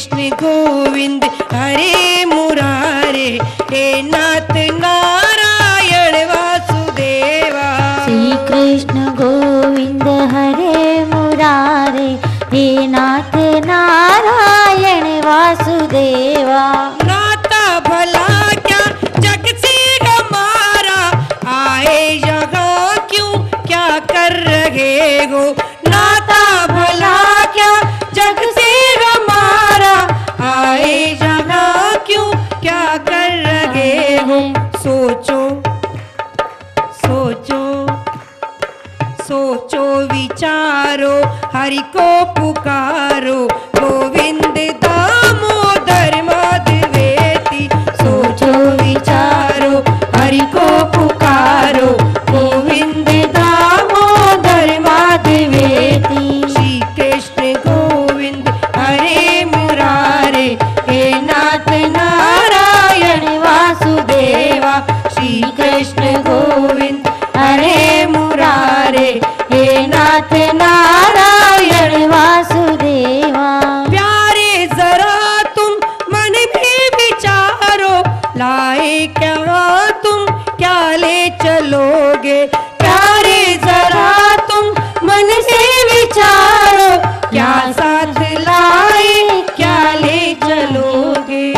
कृष्ण गोविंद हरे मुरारे, हे नाथ नारायण वासुदेवा। श्री कृष्ण गोविंद हरे मुरारे, हे नाथ नारायण वासुदेवा। नाता भला क्या जग से हमारा, आए यहाँ क्यों क्या कर रहे हो। नाता भला क्या जग से हमारा, आए यहाँ क्यों क्या कर रहे हो। सोचो सोचो सोचो विचारो, हरि को पुकारो, गोविंद दामोदर माधवेति। सोचो विचारो, हरि को पुकारो, गोविंद दामोदर माधवेति। श्री कृष्ण गोविंद हरे मुरारे, हे नाथ नारायण वासुदेवा। श्री कृष्ण गोविंद हरे मुरारे, हे नाथ नारायण वासुदेवा। प्यारे जरा तुम मन में विचारो, लाए क्या तुम क्या ले चलोगे। प्यारे जरा तुम मन से विचारो, क्या साथ लाए क्या ले चलोगे।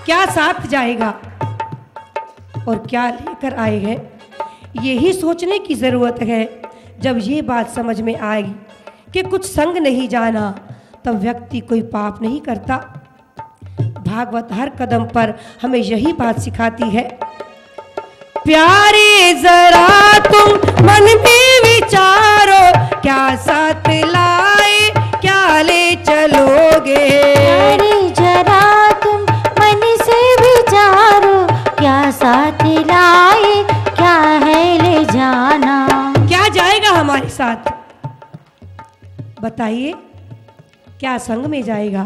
क्या साथ जाएगा और क्या लेकर आएंगे, यही सोचने की ज़रूरत है। जब ये बात समझ में आएगी कि कुछ संग नहीं जाना, तब व्यक्ति कोई पाप नहीं करता। भागवत हर कदम पर हमें यही बात सिखाती है। प्यारे जरा तुम मन में विचारो, क्या साथ लाए क्या ले चलोगे। प्यारे जरा तुम मन से विचारो, क्या साथ लाए क्या है ले जाना। क्या जाएगा हमारे साथ, बताइए क्या संग में जाएगा।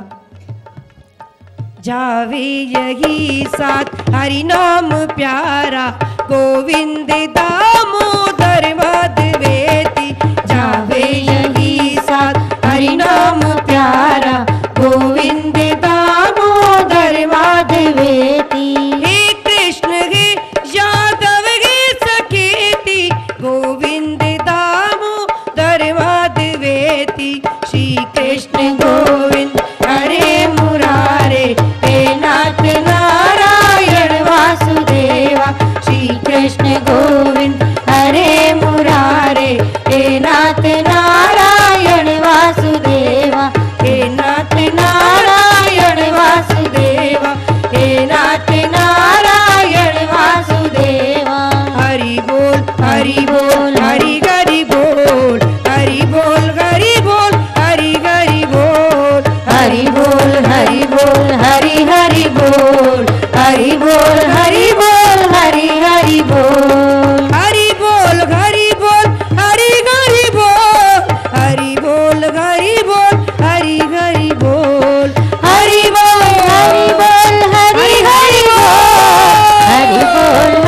जावे यही साथ हरि नाम प्यारा, गोविंद दामोदर माधवेति। जावे यही साथ हरि नाम प्यारा, गोविंद दामोदर माधवेति। हे कृष्ण हे यादव हे सखेति, गोविंद दामोदर माधवेति। श्री कृष्ण गोविंद हरे मुरारे, हे नाथ नारायण वासुदेवा। श्री कृष्ण गोविंद हरे मुरारे, हे नाथ नारायण वासुदेवा। हे नाथ नारायण वासुदेवा, हे नाथ नारायण वासुदेवा। हरि बोल हरि बोल हरि हरि बोल, हरि बोल हरि बोल हरि हरि बोल। हरि बोल हरि बोल हरि हरि बोल, हरि बोल हरि बोल हरि हरि बोल। हरि बोल हरि बोल हरि हरि बोल, हरि बोल हरि बोल हरि हरि बोल। हरि बोल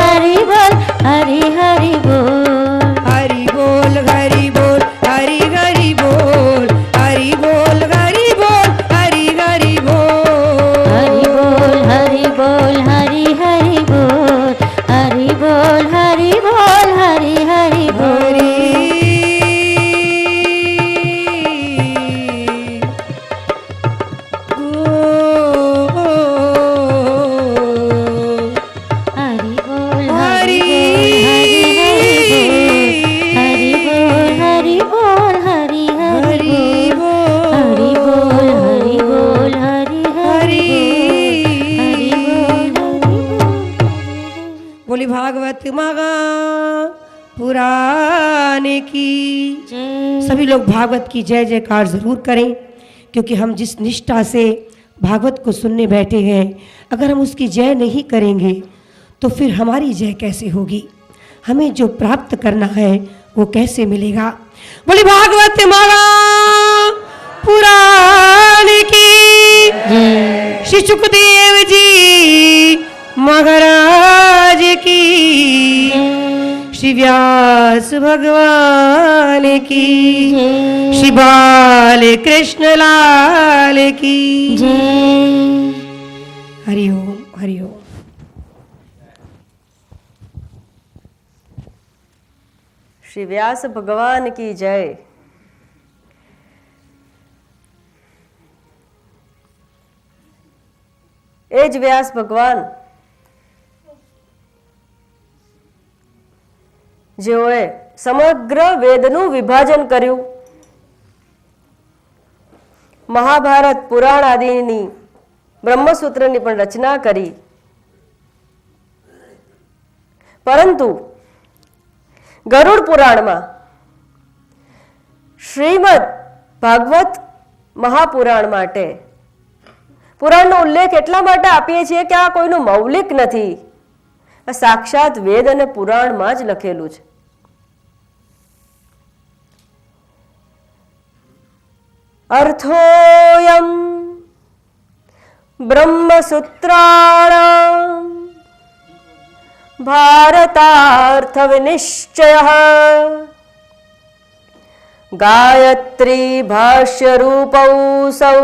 हरि बोल हरि हरि बोल, हरि बोल हरि बोल हरि हरि बोल। हरि बोल हरि बोल हरि हरि बोल, हरि बोल हरि बोल हरि हरि बोल। हरि बोल हरि बोल हरि हरि बोल, हरि बोल हरि बोल हरि हरि बोल। हरि बोल हरि बोल हरि बोल हरि हरि बोल। हरि बोल हरि बोल हरि हरि बोल। बोली भागवत महा पुराण की जय। सभी लोग भागवत की जय जयकार जरूर करें, क्योंकि हम जिस निष्ठा से भागवत को सुनने बैठे हैं, अगर हम उसकी जय नहीं करेंगे तो फिर हमारी जय कैसे होगी। हमें जो प्राप्त करना है वो कैसे मिलेगा। बोली भागवत महा पुराण की जय। श्री सुखदेव जी महाराज की, जय। श्री श्री व्यास भगवान की, जय। श्री बाल कृष्ण लाल की जय। हरिओम हरिओम। श्री व्यास भगवान की जय। એ જ વ્યાસ ભગવાન જેઓએ સમગ્ર વેદનું વિભાજન કર્યું, મહાભારત પુરાણ આદિની બ્રહ્મસૂત્રની પણ રચના કરી, પરંતુ ગરુડ પુરાણમાં શ્રીમદ ભાગવત મહાપુરાણ માટે પુરાણનો ઉલ્લેખ એટલા માટે આપીએ છીએ કે આ કોઈનું મૌલિક નથી, આ સાક્ષાત વેદ અને પુરાણમાં જ લખેલું છે. અર્થોયમ બ્રહ્મસૂત્રાણામ ભારતાર્થ વિનિશ્ચયઃ ગાયત્રી ભાષ્ય રૂપૌ સૌ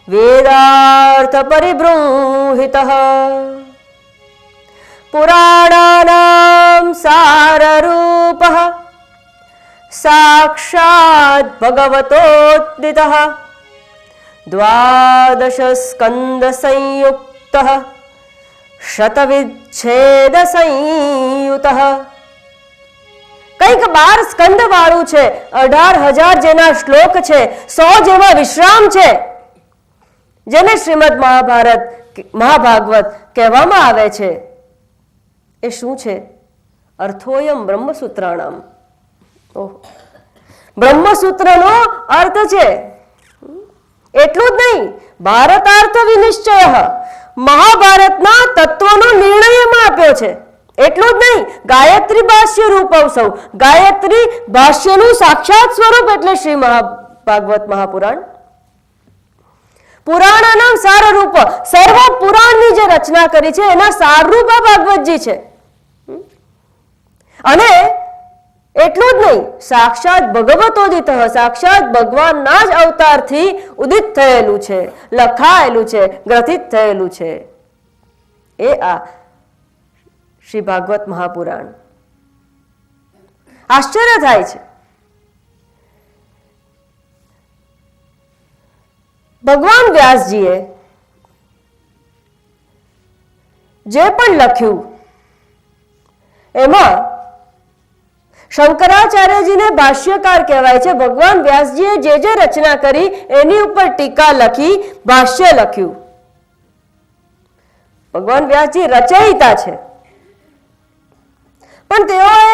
વેદાર્થ પરિબૃંહિતઃ પુરાણાનાં સારરૂપઃ સાક્ષાત ભગવતોદ્દિતઃ દ્વાદશ સ્કંદ સંયુક્તઃ શતવિચ્છેદ સંયુતઃ. કંઈક 12 સ્કંદ વાળું છે, 18,000 જેના શ્લોક છે, 100 જેવા વિશ્રામ છે, જેને શ્રીમદ મહાભાગવત કહેવામાં આવે છે. એ શું છે? અર્થોયમ બ્રહ્મસૂત્રાણામ. બ્રહ્મસૂત્રનો અર્થ છે. એટલું જ નહીં, ભારતાર્થ વિનિશ્ચય, મહાભારતના તત્વનો નિર્ણય એમાં આપ્યો છે. એટલું જ નહીં, ગાયત્રી ભાષ્ય રૂપવ સૌ, ગાયત્રી ભાષ્યનું સાક્ષાત સ્વરૂપ એટલે શ્રી ભાગવત મહાપુરાણ. પુરાણના સારરૂપ, સર્વ પુરાણની જે રચના કરી છે એના સારરૂપ ભાગવતજી છે. અને એટલું જ નહીં, સાક્ષાત ભગવતોદિત, સાક્ષાત ભગવાનના જ અવતારથી ઉદિત થયેલું છે, લખાયેલું છે, ગ્રથિત થયેલું છે એ આ શ્રી ભાગવત મહાપુરાણ. આશ્ચર્ય થાય છે. ભગવાન વ્યાસજીએ જે પણ લખ્યું એમાં શંકરાચાર્યજીને ભાષ્યકાર કહેવાય છે. ભગવાન વ્યાસજીએ જે જે રચના કરી એની ઉપર ટીકા લખી, ભાષ્ય લખ્યું. ભગવાન વ્યાસજી રચયિતા છે, પણ તેઓએ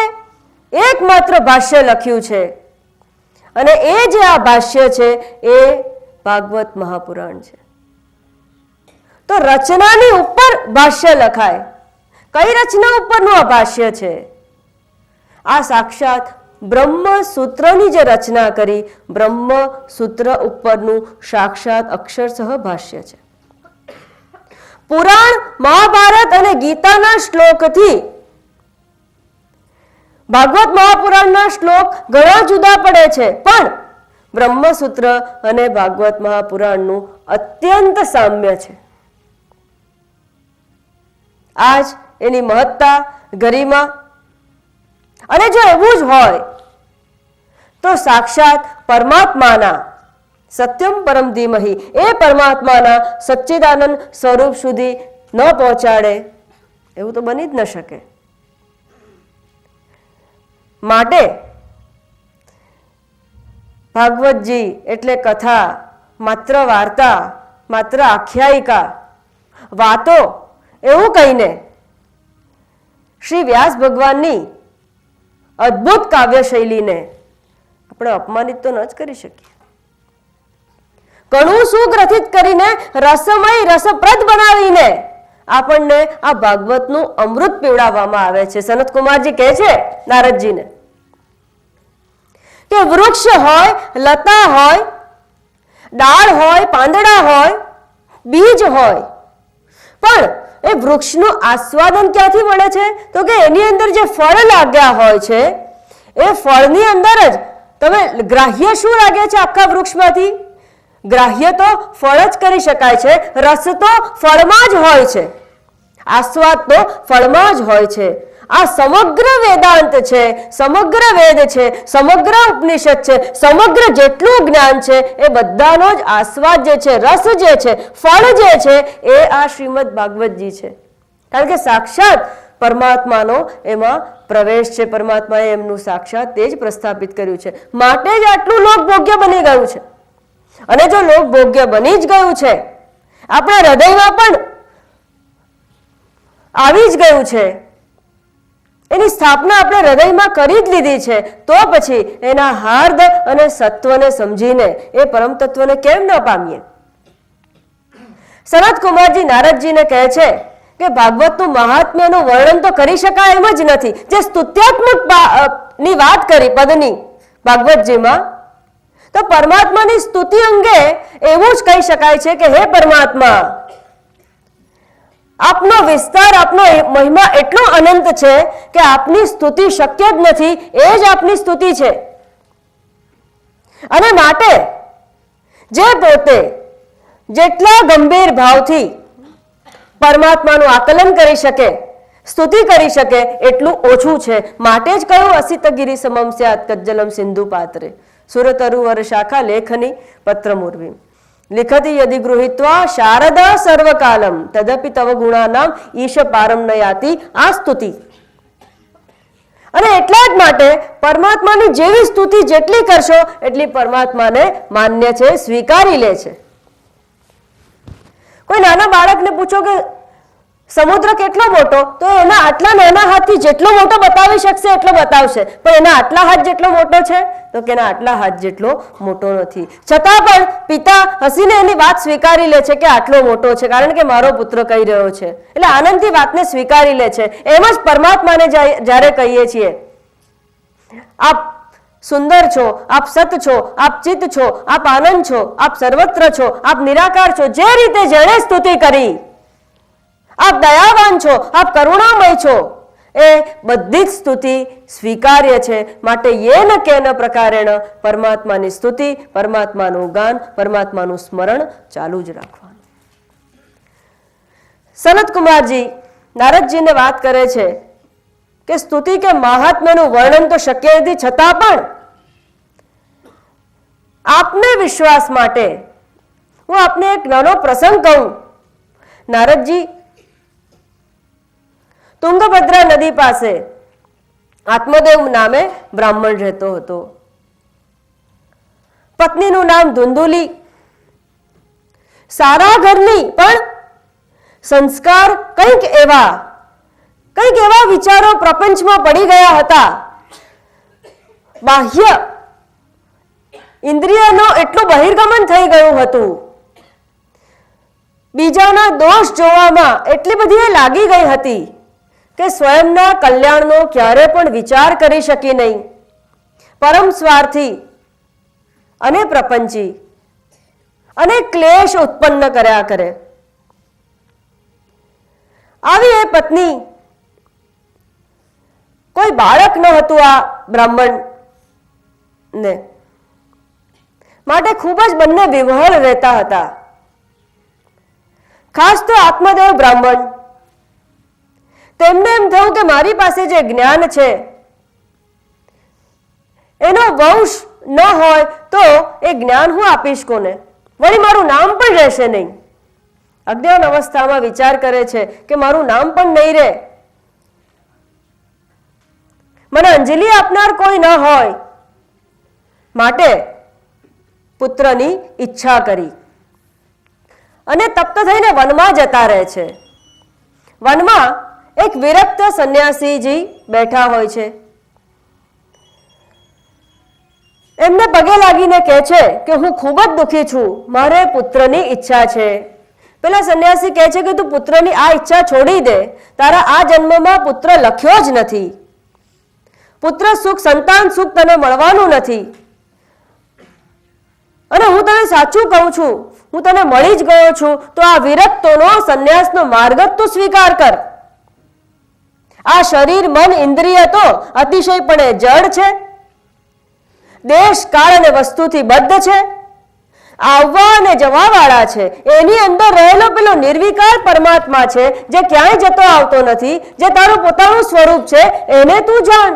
એકમાત્ર ભાષ્ય લખ્યું છે, અને એ જે આ ભાષ્ય છે એ ભાગવત મહાપુરાણ છે. તો રચનાની ઉપર ભાષ્ય લખાય. કઈ રચના ઉપરનું આ ભાષ્ય છે? આ સાક્ષાત બ્રહ્મસૂત્રની જે રચના કરી, બ્રહ્મસૂત્ર ઉપરનું સાક્ષાત અક્ષરસહ ભાષ્ય છે. પુરાણ, મહાભારત અને ગીતાના શ્લોકથી ભાગવત મહાપુરાણના શ્લોક ઘણા જુદા પડે છે, પણ બ્રહ્મસૂત્ર અને ભાગવત મહાપુરાણનું અત્યંત સામ્ય છે. આજ એની મહત્તા, ગરિમા. અને જો એવું જ હોય તો સાક્ષાત પરમાત્માના સત્યમ પરમ ધીમહિ, એ પરમાત્માના સચ્ચિદાનંદ સ્વરૂપ સુધી ન પહોંચાડે એવું તો બની જ ન શકે. માટે ભાગવતજી એટલે કથા, માત્ર વાર્તા, માત્ર આખ્યાયિકા, વાતો એવું કહીને શ્રી વ્યાસ ભગવાનની અદ્ભુત કાવ્ય શૈલીને આપણે અપમાનિત તો ન જ કરી શકીએ. ઘણું સુગ્રથિત કરીને, રસમય, રસપ્રદ બનાવીને આપણને આ ભાગવતનું અમૃત પીવડાવવામાં આવે છે. સનત કુમારજી કહે છે નારદજીને કે વૃક્ષ હોય, લતા હોય, ડાળ હોય, પાંદડા હોય, બીજ હોય, પણ એ વૃક્ષનું આસ્વાદન ક્યાંથી મળે છે? તો કે એની અંદર જે ફળ લાગ્યા હોય છે એ ફળની અંદર જ તમે ગ્રાહ્ય શું લાગે છે આખા વૃક્ષમાંથી? ગ્રાહ્ય તો ફળ જ કરી શકાય છે, રસ તો ફળમાં જ હોય છે, આસ્વાદ તો ફળમાં જ હોય છે. આ સમગ્ર વેદાંત છે, સમગ્ર વેદ છે, સમગ્ર ઉપનિષદ છે, સમગ્ર જેટલું જ્ઞાન છે એ બધાનો જ આસ્વાદ જે છે, રસ જે છે, ફળ જે છે એ આ શ્રીમદ ભાગવતજી છે. કારણ કે સાક્ષાત પરમાત્માનો એમાં પ્રવેશ છે, પરમાત્માએ એમનું સાક્ષાત તે જ પ્રસ્થાપિત કર્યું છે, માટે જ આટલું લોકભોગ્ય બની ગયું છે. અને જો લોકભોગ્ય બની જ ગયું છે, આપણા હૃદયમાં પણ આવી જ ગયું છે, એની સ્થાપના આપણે હૃદયમાં કરી જ લીધી છે, તો પછી એના હાર્દ અને સત્વને સમજીને એ પરમ તત્વને કેમ ન પામીએ? સનત કુમારજી નારદજીને કહે છે કે ભાગવતનું મહાત્મ્યનું વર્ણન તો કરી શકાય એમ જ નથી. જે સ્તુત્યાત્મક ની વાત કરી પદની ભાગવતજીમાં, તો પરમાત્માની સ્તુતિ અંગે એવું જ કહી શકાય છે કે હે પરમાત્મા, આપનો વિસ્તાર, આપનો મહિમા એટલો અનંત છે કે આપની સ્તુતિ શક્ય જ નથી, એ જ આપની સ્તુતિ છે. અને માટે જે પોતે જેટલા ગંભીર ભાવથી પરમાત્માનું આકલન કરી શકે, સ્તુતિ કરી શકે એટલું ઓછું છે. માટે જ કહ્યું અસિતગિરી સમમ સ્યાત કજ્જલમ સિંધુ પાત્રે સુરતરુવર શાખા લેખની પત્રમૂર્વી લિખતી યદિ ગૃહીત્વા શારદા સર્વકાલમ તદપિ તવ ગુણાનામ ઈશ પારમ ન યાતિ. આ સ્તુતિ. અને એટલા જ માટે પરમાત્માની જેવી સ્તુતિ જેટલી કરશો એટલી પરમાત્માને માન્ય છે, સ્વીકારી લે છે. કોઈ નાના બાળકને પૂછો કે સમુદ્ર કેટલો મોટો, તો એના આટલા નાના હાથથી જેટલો મોટો બતાવી શકશે એટલો બતાવશે, પણ એના આટલા હાથ જેટલો મોટો છે તો કે એના આટલા હાથ જેટલો મોટો નથી. છતાં પણ પિતા હસીને એની વાત સ્વીકારી લે છે કે આટલો મોટો છે, કારણ કે મારો પુત્ર કહી રહ્યો છે, એટલે આનંદથી વાતને સ્વીકારી લે છે. એમ જ પરમાત્માને જ્યારે કહીએ છીએ આપ સુંદર છો, આપ સત છો, આપ ચિત્ત છો, આપ આનંદ છો, આપ સર્વત્ર છો, આપ નિરાકાર છો, જે રીતે જેણે સ્તુતિ કરી, આપ દયાવાન છો, આપ કરુણામય છો, એ બધી જ સ્તુતિ સ્વીકાર્ય છે. માટે યેન કેન પ્રકારેણ પરમાત્માની સ્તુતિ, પરમાત્માનું ગાન, પરમાત્માનું સ્મરણ ચાલુ જ રાખવાનું. સનત કુમારજી નારદજીને વાત કરે છે કે સ્તુતિ કે મહાત્મ્યનું વર્ણન તો શક્ય નથી, છતાં પણ આપને વિશ્વાસ માટે હું આપને એક નાનો પ્રસંગ કહું. નારદજી તુંગભદ્રા નદી પાસે આત્મદેવ નામે બ્રાહ્મણ રહેતો હતો. પત્નીનું નામ ધુંધુલી. સારા ઘરની, પણ સંસ્કાર કંઈક એવા વિચારો પ્રપંચમાં પડી ગયા હતા. બાહ્ય ઇન્દ્રિયનો એટલું બહિર્ગમન થઈ ગયું હતું, બીજાના દોષ જોવામાં એટલી બધી એ લાગી ગઈ હતી કે સ્વયંના કલ્યાણનો ક્યારે પણ વિચાર કરી શકી નહીં. પરમ સ્વાર્થી અને પ્રપંચી અને ક્લેશ ઉત્પન્ન કર્યા કરે. આવી એ પત્ની, કોઈ બાળક ન હતું આ બ્રાહ્મણ ને, માટે ખૂબ જ બંને વિવહળ રહેતા હતા. ખાસ તો આત્મદેવ બ્રાહ્મણ, તેમને એમ થયું કે મારી પાસે જે જ્ઞાન છે એનો વંશ ન હોય તો એ જ્ઞાન હું આપીશ કોને? વળી મારું નામ પણ રહેશે નહીં. અજ્ઞાન અવસ્થામાં વિચાર કરે છે કે મારું નામ પણ નહીં રહે, મને અંજલિ આપનાર કોઈ ન હોય. માટે પુત્રની ઈચ્છા કરી અને તપ્ત થઈને વનમાં જતા રહે છે. વનમાં એક વિરક્ત સંન્યાસીજી બેઠા હોય છે. એમને પગે લાગીને કહે છે કે હું ખૂબ જ દુઃખી છું, મારે પુત્રની ઈચ્છા છે. પેલા સંન્યાસી કહે છે કે તું પુત્રની આ ઈચ્છા છોડી દે, તારા આ જન્મમાં પુત્ર લખ્યો જ નથી, પુત્ર સુખ, સંતાન સુખ તને મળવાનું નથી. અને હું તને સાચું કહું છું, હું તને મળી જ ગયો છું, તો આ વિરક્તોનો સંન્યાસનો માર્ગ જ તું સ્વીકાર કર. આ શરીર, મન, ઇન્દ્રિય તો અતિશયપણે જડ છે, દેશ, કાળ અને વસ્તુથી બદ્ધ છે, આવવા અને જવા વાળા છે. એની અંદર રહેલો પેલો નિર્વિકાર પરમાત્મા છે, જે ક્યાંય જતો આવતો નથી, જે તારું પોતાનું સ્વરૂપ છે, એને તું જાણ.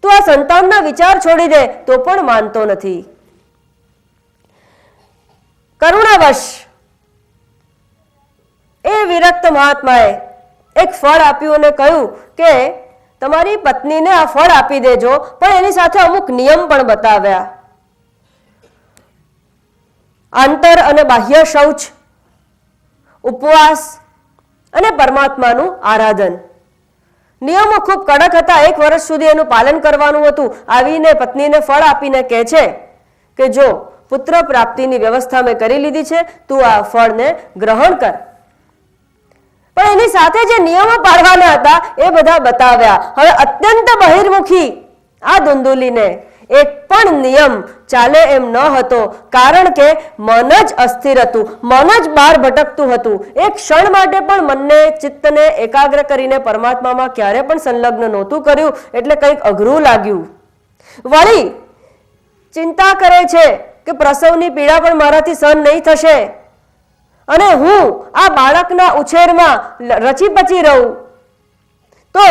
તું આ સંતાનના વિચાર છોડી દે તો પણ માનતો નથી. કરુણાવશ એ વિરક્ત મહાત્માએ એક ફળ આપ્યું અને કહ્યું કે તમારી પત્નીને આ ફળ આપી દેજો, પણ એની સાથે અમુક નિયમ પણ બતાવ્યા. આંતર અને બાહ્ય શૌચ, ઉપવાસ અને પરમાત્માનું આરાધન. નિયમો ખૂબ કડક હતા. 1 વર્ષ સુધી એનું પાલન કરવાનું હતું. આવીને પત્નીને ફળ આપીને કહે છે કે જો પુત્ર પ્રાપ્તિની વ્યવસ્થા મેં કરી લીધી છે, તું આ ફળને ગ્રહણ કર. પણ એની સાથે જે નિયમો પાળવાના હતા એ બધા બતાવ્યા. હવે અત્યંત બહિર્મુખી આ ધુંધુલીને એક પણ નિયમ ચાલે એમ ન હતો, કારણ કે મન જ અસ્થિર હતું, મન જ બહાર ભટકતું હતું. એક ક્ષણ માટે પણ મનને, ચિત્તને એકાગ્ર કરીને પરમાત્મામાં ક્યારે પણ સંલગ્ન નહોતું કર્યું, એટલે કંઈક અઘરું લાગ્યું. વળી ચિંતા કરે છે કે પ્રસવની પીડા પણ મારાથી સહન નહીં થશે અને હું આ બાળકના ઉછેરમાં રચી-પચી રહું તો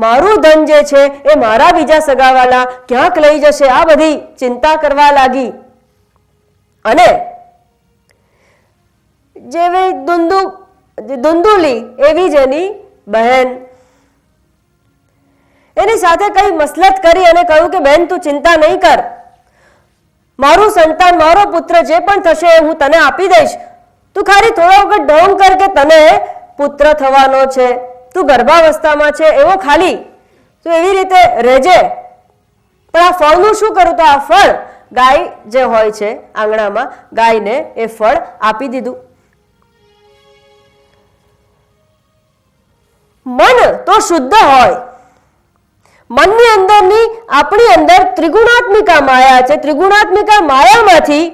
મારું ધન જે છે એ મારા બીજા સગાવાલા ક્યાંક લઈ જશે. આ બધી ચિંતા કરવા લાગી. અને જેવી ધુંધુલી એવી જ એની બહેન એની સાથે કઈ મસલત કરી અને કહ્યું કે બહેન તું ચિંતા નહીં કર, મારું સંતાન, મારો પુત્ર જે પણ થશે હું તને આપી દઈશ. તું ખાલી થોડો વખત ઢોંગ કર કે તને પુત્ર થવાનો છે, તું ગર્ભાવસ્થામાં છે એવો ખાલી તું એવી રીતે રહેજે. પણ આ ફળનું શું કરું? તો આ ફળ ગાય જે હોય છે આંગણામાં, ગાયને એ ફળ આપી દીધું. મન તો શુદ્ધ હોય. મનની અંદરની આપણી અંદર ત્રિગુણાત્મિકા માયા છે. ત્રિગુણાત્મિકા માયામાંથી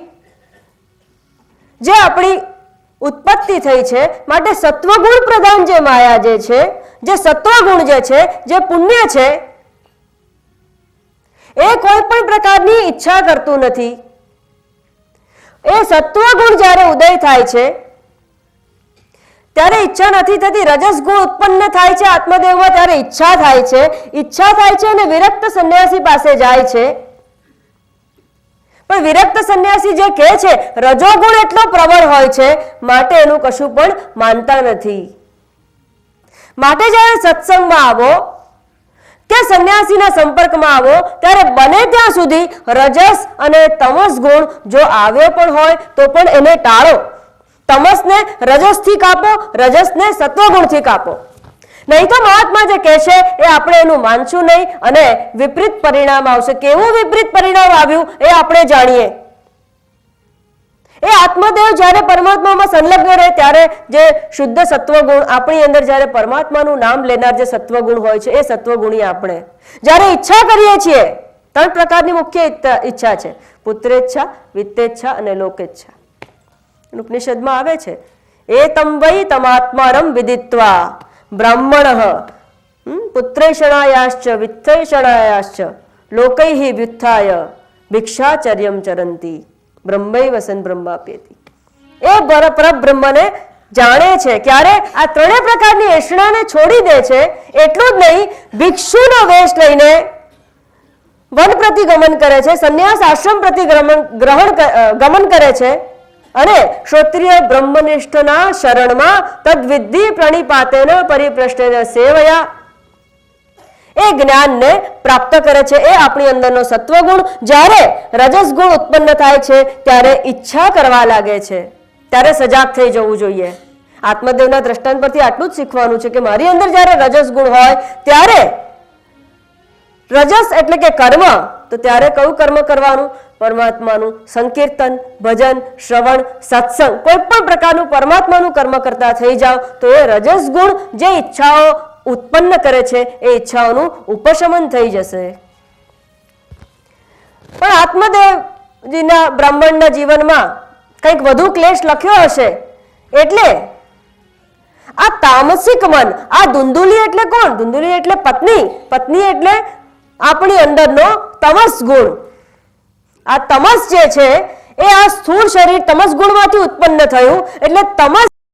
જે આપણી ઉત્પત્તિ થઈ છે, માટે સત્વગુણ પ્રધાન જે માયા જે છે, જે સત્વગુણ જે છે, જે પુણ્ય છે, એ કોઈ પણ પ્રકારની ઈચ્છા કરતું નથી. એ સત્વગુણ જ્યારે ઉદય થાય છે ત્યારે ઈચ્છા નથી થતી. રજસ ગુણ ઉત્પન્ન થાય છે આત્મદેવમાં, ત્યારે ઈચ્છા થાય છે. ઈચ્છા થાય છે અને વિરક્ત સંન્યાસી પાસે જાય છે. પણ વિરક્ત સંન્યાસી જે કહે છે રજોગુણ એટલો પ્રબળ હોય છે, માટે એનું કશું પણ માનતા નથી. માટે જ્યારે સત્સંગમાં આવો કે સંન્યાસીના સંપર્કમાં આવો ત્યારે બને ત્યાં સુધી રજસ અને તમસ ગુણ જો આવ્યો પણ હોય તો પણ એને ટાળો. તમસને રજસથી કાપો, રજસને સત્વગુણથી કાપો. નહીં તો મહાત્મા જે કહેશે એ આપણે એનું માનશું નહીં અને વિપરીત પરિણામ આવશે. કેવું વિપરીત પરિણામ આવ્યું એ આપણે જાણીએ. એ આત્મદેવ જ્યારે પરમાત્મામાં સંલગ્ન રહે ત્યારે જે શુદ્ધ સત્વગુણ આપણી અંદર, જ્યારે પરમાત્માનું નામ લેનાર જે સત્વગુણ હોય છે એ સત્વગુણી આપણે જ્યારે ઈચ્છા કરીએ છીએ, 3 પ્રકારની મુખ્ય ઈચ્છા છે: પુત્રેચ્છા, વિત્તેચ્છા અને લોકેચ્છા. ઉપનિષદમાં આવે છે એતમ વૈ તમાત્મારમ વિદિત્વા બ્રાહ્મણઃ પુત્રેષણાયાશ્ચ વિત્તેષણાયાશ્ચ લોકૈઃ વ્યુત્થાય ભિક્ષાચર્યમ ચરંતી બ્રહ્મૈવ સન બ્રહ્માપ્યેતિ. એ પરબ્રહ્મને જાણે છે. ક્યારે? આ 3 પ્રકારની એષણાને છોડી દે છે. એટલું જ નહીં, ભિક્ષુનો વેશ લઈને વન પ્રતિ ગમન કરે છે, સંન્યાસ આશ્રમ પ્રતિ ગમન કરે છે અને ક્ષત્રિય બ્રહ્મનિષ્ઠના શરણમાં તદ્વિદ્ધિ પ્રણિપાતેન પરિપ્રશ્નેન સેવયા એ જ્ઞાનને પ્રાપ્ત કરે છે. એ આપણી અંદરનો સત્વગુણ. જ્યારે રજસ ગુણ ઉત્પન્ન થાય છે ત્યારે ઈચ્છા કરવા લાગે છે, ત્યારે સજાગ થઈ જવું જોઈએ. આત્મદેવના દ્રષ્ટાંત પરથી આટલું જ શીખવાનું છે કે મારી અંદર જ્યારે રજસ ગુણ હોય ત્યારે, રજસ એટલે કે કર્મ, તો ત્યારે કયું કર્મ કરવાનું? પરમાત્માનું સંકીર્તન, ભજન, શ્રવણ, સત્સંગ, કોઈ પણ પ્રકારનું પરમાત્માનું કર્મ કરતા થઈ જાઓ તો એ રજસ ગુણ જે ઈચ્છાઓ ઉત્પન્ન કરે છે એ ઈચ્છાઓનું ઉપશમન થઈ જશે. પણ આત્મદેવજીના બ્રાહ્મણના જીવનમાં કંઈક વધુ ક્લેશ લખ્યો હશે. એટલે આ તામસિક મન, આ ધુંધુલી એટલે કોણ? ધુંધુલી એટલે પત્ની. પત્ની એટલે આપણી અંદરનો તમસ ગુણ. આ તમસ જે છે એ આ સ્થૂળ શરીર તમસ ગુણમાંથી ઉત્પન્ન થયું. એટલે તમસ